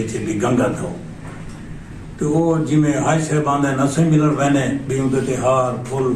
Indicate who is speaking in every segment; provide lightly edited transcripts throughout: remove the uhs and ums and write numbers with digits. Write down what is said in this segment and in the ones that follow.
Speaker 1: پیچھے بھی گنگا تھا تو وہ جی میں حج صاحبان نسے ملن بہنے بھی اندر ہار پھول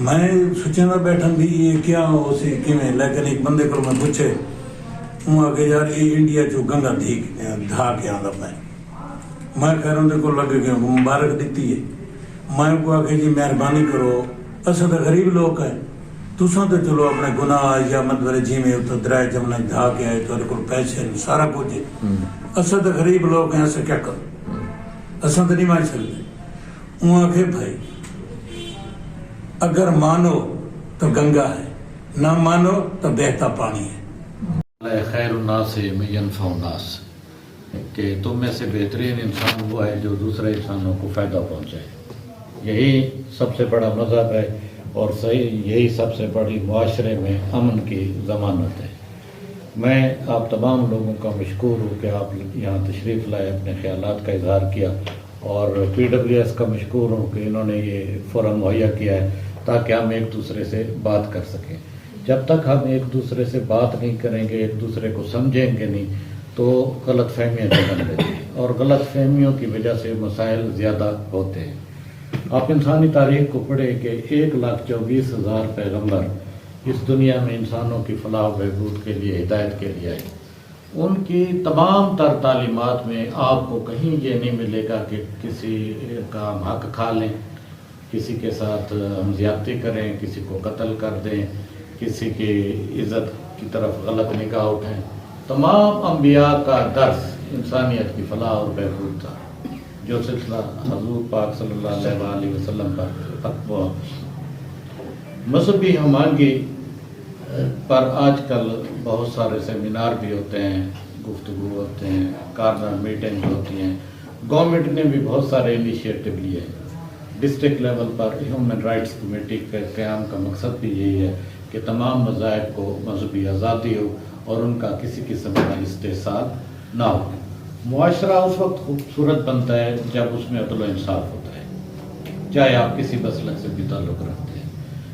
Speaker 1: میں سوچنا بیٹھا بھی یہ کیا ہو سی کیویں لیکن ایک بندے کو میں پوچھے ہوں آگے یار یہ انڈیا چو گنگا دھا کے آندا میں خیر اندر کو لگ گیا مبارک دیتی ہے میں کو آگے جی مہربانی کرو اصل تو غریب لوگ ہیں تساں تو چلو اپنے گناہ یا مطلب جی میں تو درائے جمنا دھا کے آئے تو کو پیسے سارا کچھ ہے اصل تو غریب لوگ ہیں ایسا کیا کرو اصل تو نہیں مان سکتے وہ آگے بھائی اگر مانو تو گنگا ہے نہ مانو تو بہتا پانی ہے
Speaker 2: خیر الناس من ینفع الناس کہ تم میں سے بہترین انسان وہ ہے جو دوسرے انسانوں کو فائدہ پہنچائے. یہی سب سے بڑا مذہب ہے اور صحیح یہی سب سے بڑی معاشرے میں امن کی ضمانت ہے. میں آپ تمام لوگوں کا مشکور ہوں کہ آپ یہاں تشریف لائے, اپنے خیالات کا اظہار کیا, اور PWS کا مشکور ہوں کہ انہوں نے یہ فورم مہیا کیا ہے تاکہ ہم ایک دوسرے سے بات کر سکیں. جب تک ہم ایک دوسرے سے بات نہیں کریں گے, ایک دوسرے کو سمجھیں گے نہیں, تو غلط فہمیاں جنم لیتی ہیں اور غلط فہمیوں کی وجہ سے مسائل زیادہ ہوتے ہیں. آپ انسانی تاریخ کو پڑھیں کہ 1,24,000 پیغمبر اس دنیا میں انسانوں کی فلاح و بہبود کے لیے, ہدایت کے لیے آئے. ان کی تمام تر تعلیمات میں آپ کو کہیں یہ نہیں ملے گا کہ کسی کا ہم حق کھا لیں, کسی کے ساتھ ہم زیادتی کریں, کسی کو قتل کر دیں, کسی کی عزت کی طرف غلط نگاہ اٹھیں. تمام انبیاء کا درس انسانیت کی فلاح اور بہبود تھا, جو سلسلہ حضور پاک صلی اللہ علیہ وسلم پر ختم ہوا. مذہبی ہمانگی پر آج کل بہت سارے سیمینار بھی ہوتے ہیں, گفتگو ہوتے ہیں, کارنر میٹنگ ہوتی ہیں. گورنمنٹ نے بھی بہت سارے انیشیٹو لیے ہیں. ڈسٹرکٹ لیول پر ہیومن رائٹس کمیٹی کے قیام کا مقصد بھی یہی ہے کہ تمام مذاہب کو مذہبی آزادی ہو اور ان کا کسی قسم کا استحصال نہ ہو. معاشرہ اس وقت خوبصورت بنتا ہے جب اس میں عدل و انصاف ہوتا ہے, چاہے آپ کسی مسلک سے بھی تعلق رکھتے ہیں.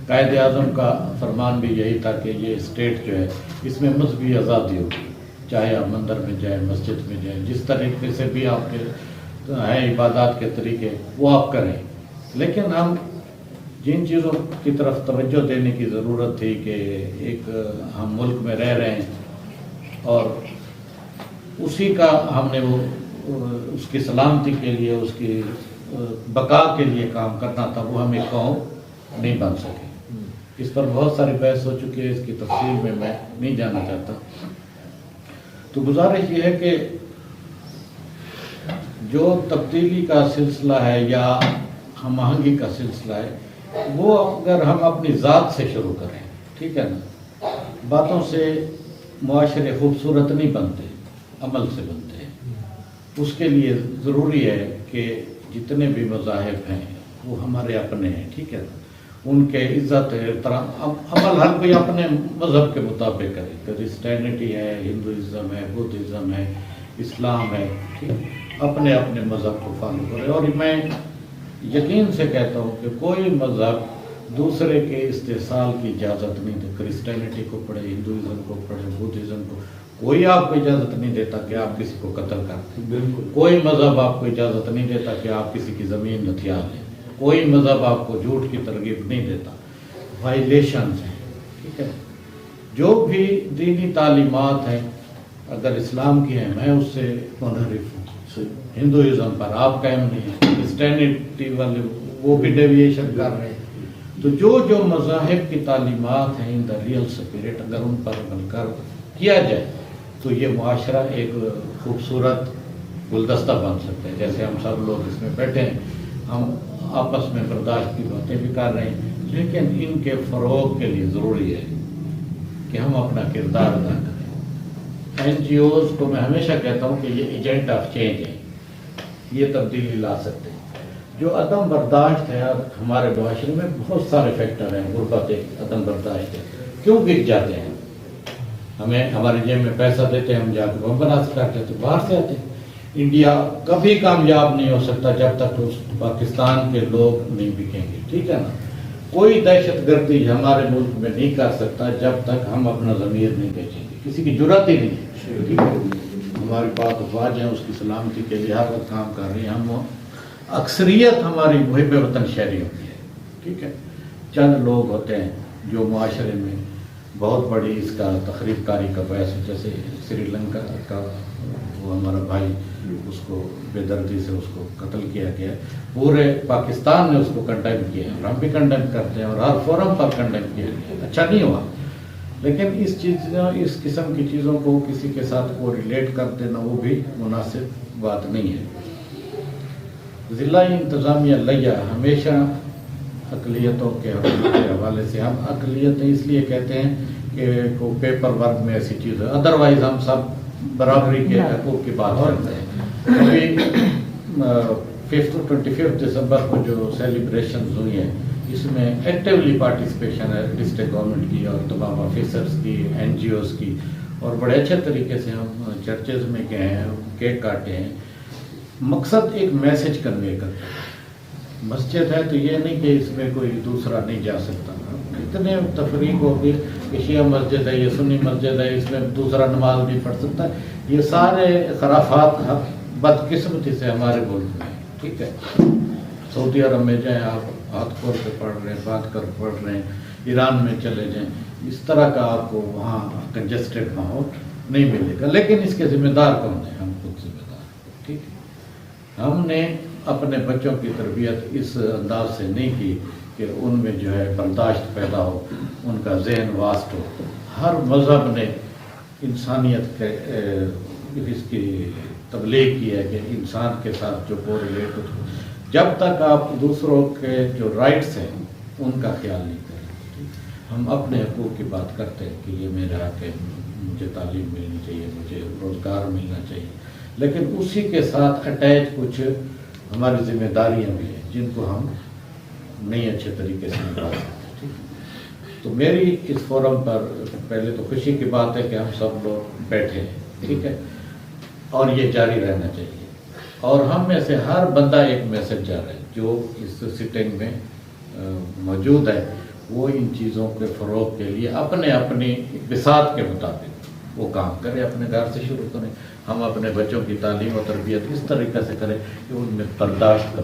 Speaker 2: قائد اعظم کا فرمان بھی یہی تھا کہ یہ اسٹیٹ جو ہے اس میں مذہبی آزادی ہو, چاہے آپ مندر میں جائیں, مسجد میں جائیں, جس طریقے سے بھی آپ کے ہیں عبادات کے طریقے وہ آپ کریں. لیکن ہم جن چیزوں کی طرف توجہ دینے کی ضرورت تھی کہ ایک ہم ملک میں رہ رہے ہیں اور اسی کا ہم نے وہ اس کی سلامتی کے لیے, اس کی بقا کے لیے کام کرنا تھا, وہ ہم ایک قوم نہیں بن سکے. اس پر بہت ساری بحث ہو چکی ہے, اس کی تفصیل میں نہیں جانا چاہتا. تو گزارش یہ ہے کہ جو تبدیلی کا سلسلہ ہے یا ہم آہنگی کا سلسلہ ہے, وہ اگر ہم اپنی ذات سے شروع کریں, ٹھیک ہے نا, باتوں سے معاشرے خوبصورت نہیں بنتے, عمل سے بنتے ہیں. اس کے لیے ضروری ہے کہ جتنے بھی مذاہب ہیں وہ ہمارے اپنے ہیں, ٹھیک ہے نا, ان کے عزت احترام, عمل ہر کوئی اپنے مذہب کے مطابق کرے. کرسچینٹی ہے, ہندوازم ہے, بدھزم ہے, اسلام ہے, ٹھیک, اپنے اپنے مذہب کو فالو کرے. اور میں یقین سے کہتا ہوں کہ کوئی مذہب دوسرے کے استحصال کی اجازت نہیں دے. کرسچینٹی کو پڑھے, ہندوازم کو پڑھے, بدھزم کو, کوئی آپ کو اجازت نہیں دیتا کہ آپ کسی کو قتل کریں. بالکل کوئی مذہب آپ کو اجازت نہیں دیتا کہ آپ کسی کی زمین ہتھیار لیں. کوئی مذہب آپ کو جھوٹ کی ترغیب نہیں دیتا. وائلیشنز ہیں, ٹھیک ہے. جو بھی دینی تعلیمات ہیں اگر اسلام کی ہیں میں اس سے منحرف ہوں. ہندوازم پر آپ قائم نہیں ہیں, کرسچینٹی والے وہ بھی ڈیویشن کر رہے ہیں. تو جو مذاہب کی تعلیمات ہیں ان دا ریئل اسپرٹ, اگر ان پر عمل کیا جائے تو یہ معاشرہ ایک خوبصورت گلدستہ بن سکتا ہے. جیسے ہم سب لوگ اس میں بیٹھے ہیں, ہم آپس میں برداشت کی باتیں بھی کر رہے ہیں, لیکن ان کے فروغ کے لیے ضروری ہے کہ ہم اپنا کردار ادا کریں. NGOs کو میں ہمیشہ کہتا ہوں کہ یہ ایجنٹ آف چینج ہیں, یہ تبدیلی لا سکتے ہیں. جو عدم برداشت ہے ہمارے معاشرے میں بہت سارے فیکٹر ہیں. غربت ہے, عدم برداشت ہے, کیوں بک جاتے ہیں. ہمیں ہمارے جیب میں پیسہ دیتے ہیں, ہم جا کے بم بنا سکتے ہیں, تو باہر سے آتے ہیں. انڈیا کبھی کامیاب نہیں ہو سکتا جب تک اس پاکستان کے لوگ نہیں بکیں گے, ٹھیک ہے نا. کوئی دہشت گردی ہمارے ملک میں نہیں کر سکتا جب تک ہم اپنا ضمیر نہیں بیچیں گے. کسی کی جرات ہی نہیں ہے. ہماری پاک افواج ہیں اس کی سلامتی کے لیے ہر وقت کام کر رہی ہیں. ہم اکثریت ہماری محب وطن شہری ہوتی ہے. ٹھیک ہے, چند لوگ ہوتے ہیں جو معاشرے میں بہت بڑی اس کا تخریب کاری کا باعث, جیسے سری لنکا کا وہ ہمارا بھائی, اس کو بے دردی سے اس کو قتل کیا گیا. پورے پاکستان نے اس کو کنڈیم کیا ہے, اور ہم بھی کنڈیم کرتے ہیں, اور ہر فورم پر کنڈیم کیا گیا. اچھا نہیں ہوا, لیکن اس قسم کی چیزوں کو کسی کے ساتھ کو ریلیٹ کر دینا وہ بھی مناسب بات نہیں ہے. ضلع انتظامیہ لیا ہمیشہ اقلیتوں کے حوالے سے, ہم اقلیتیں اس لیے کہتے ہیں کہ کو پیپر ورک میں ایسی چیز ہے, ادروائز ہم سب برابری کے حقوق کی بات کرتے ہیں. ابھی 25 دسمبر کو جو سیلیبریشنز ہوئی ہیں اس میں ایکٹیولی پارٹیسپیشن ہے ڈسٹرکٹ گورنمنٹ کی اور تمام آفیسرز کی, این جی اوز کی, اور بڑے اچھے طریقے سے ہم چرچز میں گئے ہیں, کیک کاٹے ہیں. مقصد ایک میسج کنوے کرتا ہے. مسجد ہے تو یہ نہیں کہ اس میں کوئی دوسرا نہیں جا سکتا. اتنے تفریق ہوگی کہ شیعہ مسجد ہے, یہ سنی مسجد ہے, اس میں دوسرا نماز نہیں پڑھ سکتا. یہ سارے خرافات بدقسمتی سے ہمارے ملک میں. ٹھیک ہے, سعودی عرب میں جائیں آپ ہاتھ کھول کے پڑھ رہے ہیں, بات کر پڑھ رہے ہیں, ایران میں چلے جائیں, اس طرح کا آپ کو وہاں کنجسٹڈ ماحول نہیں ملے گا. لیکن اس کے ذمہ دار کون ہیں؟ ہم خود ذمہ دار ہیں. ٹھیک ہے, ہم نے اپنے بچوں کی تربیت اس انداز سے نہیں کی کہ ان میں جو ہے برداشت پیدا ہو, ان کا ذہن واسط ہو. ہر مذہب نے انسانیت کے اس کی تبلیغ کی ہے کہ انسان کے ساتھ جو کو ریلیٹ ہو, جب تک آپ دوسروں کے جو رائٹس ہیں ان کا خیال نہیں کریں. ہم اپنے حقوق کی بات کرتے ہیں کہ یہ میرا حق ہے, مجھے تعلیم ملنی چاہیے, مجھے روزگار ملنا چاہیے, لیکن اسی کے ساتھ اٹیچ کچھ ہماری ذمہ داریاں بھی ہیں جن کو ہم نہیں اچھے طریقے سے نبھا سکتے. تو میری اس فورم پر پہلے تو خوشی کی بات ہے کہ ہم سب لوگ بیٹھے ہیں. ٹھیک ہے, اور یہ جاری رہنا چاہیے, اور ہم میں سے ہر بندہ ایک میسج جا رہا ہے جو اس سٹنگ میں موجود ہے, وہ ان چیزوں کے فروغ کے لیے اپنی بساط کے مطابق وہ کام کرے, اپنے گھر سے شروع کریں. ہم اپنے بچوں کی تعلیم و تربیت اس طریقے سے کریں کہ ان میں برداشت کا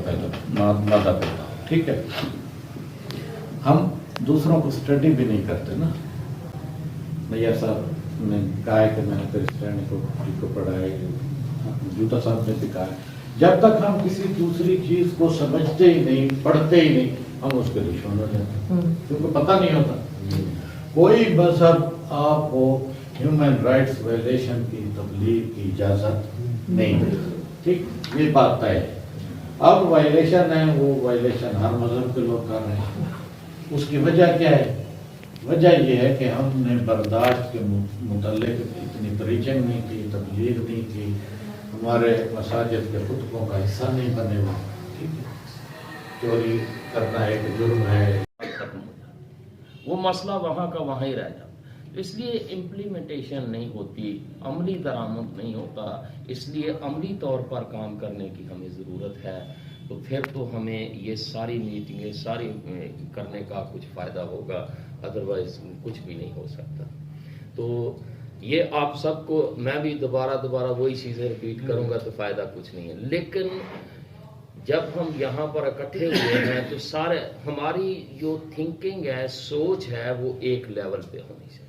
Speaker 2: مادہ پیدا ہو. ٹھیک ہے, ہم دوسروں کو اسٹڈی بھی نہیں کرتے نا. میاں صاحب نے کہا ہے کہ میں نے کرسچینی کو پڑھا ہے, جوتا صاحب نے بھی کہا ہے, جب تک ہم کسی دوسری چیز کو سمجھتے ہی نہیں, پڑھتے ہی نہیں, ہم اس کے دشمن ہو جاتے ہیں, کیونکہ پتہ نہیں ہوتا. کوئی مذہب آپ کو ہیومن رائٹس وائلیشن کی تبلیغ کی اجازت نہیں دیتا. ٹھیک, یہ بات طے ہے. اب وائلیشن ہے, وہ وائلیشن ہر مذہب کے لوگ کر رہے ہیں. اس کی وجہ کیا ہے؟ وجہ یہ ہے کہ ہم نے برداشت کے متعلق اتنی پریچنگ نہیں کی, تبلیغ نہیں کی, ہمارے مساجد کے خطبوں کا حصہ نہیں بنے ہوئے. ٹھیک ہے, چوری کرنا ایک جرم ہے,
Speaker 3: وہ مسئلہ وہاں کا وہاں ہی رہ جاتا. اس لیے امپلیمنٹیشن نہیں ہوتی, عملی درآمد نہیں ہوتا. اس لیے عملی طور پر کام کرنے کی ہمیں ضرورت ہے. تو پھر تو ہمیں یہ ساری میٹنگیں ساری کرنے کا کچھ فائدہ ہوگا, ادروائز کچھ بھی نہیں ہو سکتا. تو یہ آپ سب کو میں بھی دوبارہ وہی چیزیں ریپیٹ کروں گا تو فائدہ کچھ نہیں ہے. لیکن جب ہم یہاں پر اکٹھے ہوئے ہیں تو سارے ہماری جو تھنکنگ ہے, سوچ ہے, وہ ایک لیول پہ ہونی چاہیے.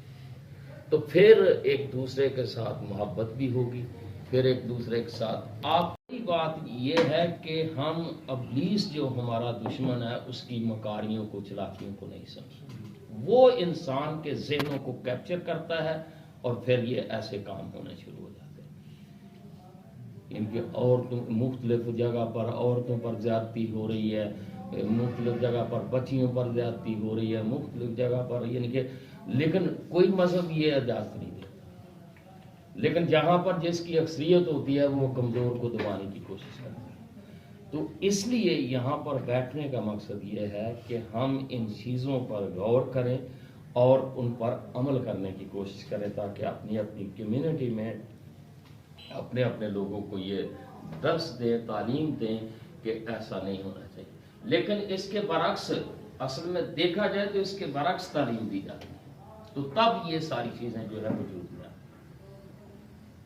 Speaker 3: تو پھر ایک دوسرے کے ساتھ محبت بھی ہوگی, پھر ایک دوسرے کے ساتھ. آپ کی بات یہ ہے کہ ہم ابلیس جو ہمارا دشمن ہے اس کی مکاریوں کو, چلاکیوں کو نہیں سمجھتے. وہ انسان کے ذہنوں کو کیپچر کرتا ہے اور پھر یہ ایسے کام ہونے شروع ہو جاتے ہیں. ان کے عورتوں مختلف جگہ پر عورتوں پر زیادتی ہو رہی ہے, مختلف جگہ پر بچیوں پر زیادتی ہو رہی ہے, مختلف جگہ پر, یعنی کہ لیکن کوئی مذہب یہ اجازت نہیں دیتا. لیکن جہاں پر جس کی اکثریت ہوتی ہے وہ کمزور کو دبانے کی کوشش کرتا ہے. تو اس لیے یہاں پر بیٹھنے کا مقصد یہ ہے کہ ہم ان چیزوں پر غور کریں اور ان پر عمل کرنے کی کوشش کریں, تاکہ اپنی اپنی کمیونٹی میں اپنے اپنے لوگوں کو یہ درس دیں, تعلیم دیں کہ ایسا نہیں ہونا چاہیے. لیکن اس کے برعکس اصل میں دیکھا جائے تو اس کے برعکس تعلیم دی جاتی ہے, تو تب یہ ساری چیزیں جو ہے وجود میں.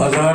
Speaker 1: 1000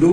Speaker 1: 2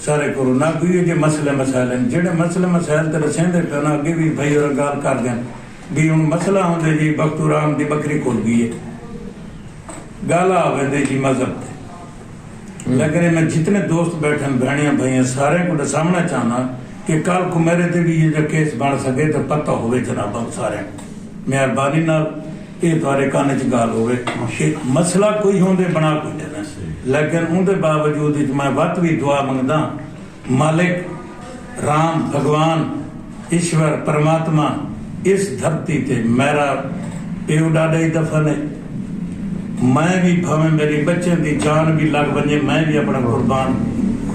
Speaker 1: سارے کرو نہ کوئی جو مسئلے مسائل ہیں جڑے مسئلے مسائل تے رسیندے پہ نہ اگے بھی بھائی اور گال کر دیں بھی ہن مسئلہ ہوندے جی بختورام دی بکری کھل گئی ہے گالا ہوندے جی مذہب تے لیکن میں جتنے دوست بیٹھے ہیں بہنیاں بھائیاں سارے کو سامنا چاہنا کہ کل کو میرے تے بھی یہ جو کیس بن سکے تو پتہ ہوئے جناب سارے مہربانی نال یہ تھوڑے کانے چ گال ہوئے کہ مسئلہ کوئی ہوندے بنا کوئی دینا لیکن ان دے باوجود میں وقت بھی دعا منگدا مالک رام بھگوان ایشور پرماتما اس دھرتی تے میرا پیو ڈاڈا ہی دفن ہے میں بھی بھویں میری بچے دی جان بھی لگ بنجے میں بھی اپنا قربان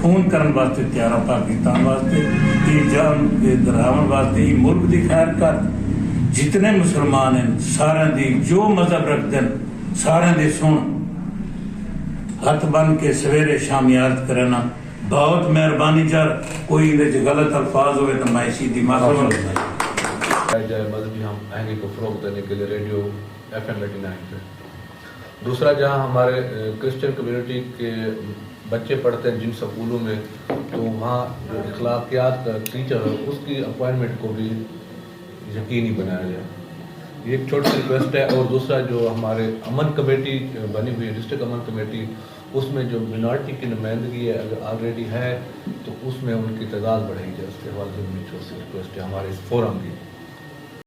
Speaker 1: خون کرن واسطے تیار ہوں پاکستان واسطے یہ جان کے دراون واسطے یہ ملک دی خیر کر جتنے مسلمان ہیں سارے دی جو مذہب رکھتے ہیں سارے دی سن ہاتھ بن کے سویرے شام یاد کرنا بہت مہربانی چار کوئی غلط الفاظ ہوئے تو میں اسی دی معذرت
Speaker 4: جائے مذہبی ہم آہنگی کو فروغ دینے کے لیے ریڈیو FM 89 پہ دوسرا جہاں ہمارے کرسچن کمیونٹی کے بچے پڑھتے ہیں جن سکولوں میں تو وہاں جو اخلاقیات کا ٹیچر ہے اس کی اپوائنٹمنٹ کو بھی یقینی بنایا جائے یہ ایک چھوٹی ریکویسٹ ہے اور دوسرا جو ہمارے امن کمیٹی بنی ہوئی ہے ڈسٹرکٹ امن کمیٹی اس میں جو منارٹی کی نمائندگی ہے اگر آلریڈی ہے تو اس میں ان کی تعداد بڑھائی جائے اس کے حوالے سے میری چھوٹی سی ریکویسٹ ہے ہمارے اس فورم کی